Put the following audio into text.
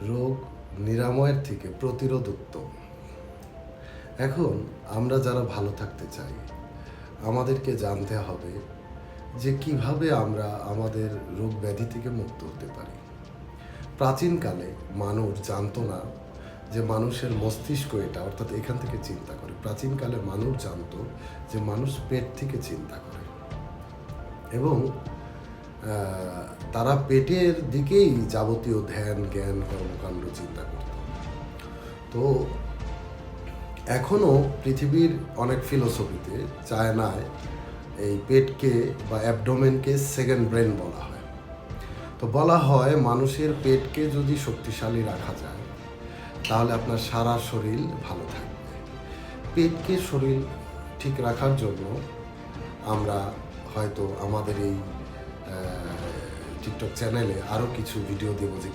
রোগ নিরাময়ের থেকে প্রতিরোধ উত্তম। এখন আমরা যারা ভালো থাকতে চাই, আমাদেরকে জানতে হবে যে কিভাবে আমরা আমাদের রোগ ব্যাধি থেকে মুক্ত হতে পারি। প্রাচীনকালে মানুষ জানতো না যে মানুষের মস্তিষ্ক এটা, অর্থাৎ এখান থেকে চিন্তা করে। প্রাচীনকালে মানুষ জানতো যে মানুষ পেট থেকে চিন্তা করে এবং তারা পেটের দিকেই যাবতীয় ধ্যান, জ্ঞান, কর্মকাণ্ড চিন্তা করত। তো এখনও পৃথিবীর অনেক ফিলোসফিতে, চায়নায় এই পেটকে বা অ্যাবডোমেনকে সেকেন্ড ব্রেন বলা হয়। তো বলা হয় মানুষের পেটকে যদি শক্তিশালী রাখা যায় তাহলে আপনার সারা শরীর ভালো থাকবে। পেটকে শরীর ঠিক রাখার জন্য আমরা হয়তো আমাদের এই টিকটক চ্যানেলে আরও কিছু ভিডিও দেবো যে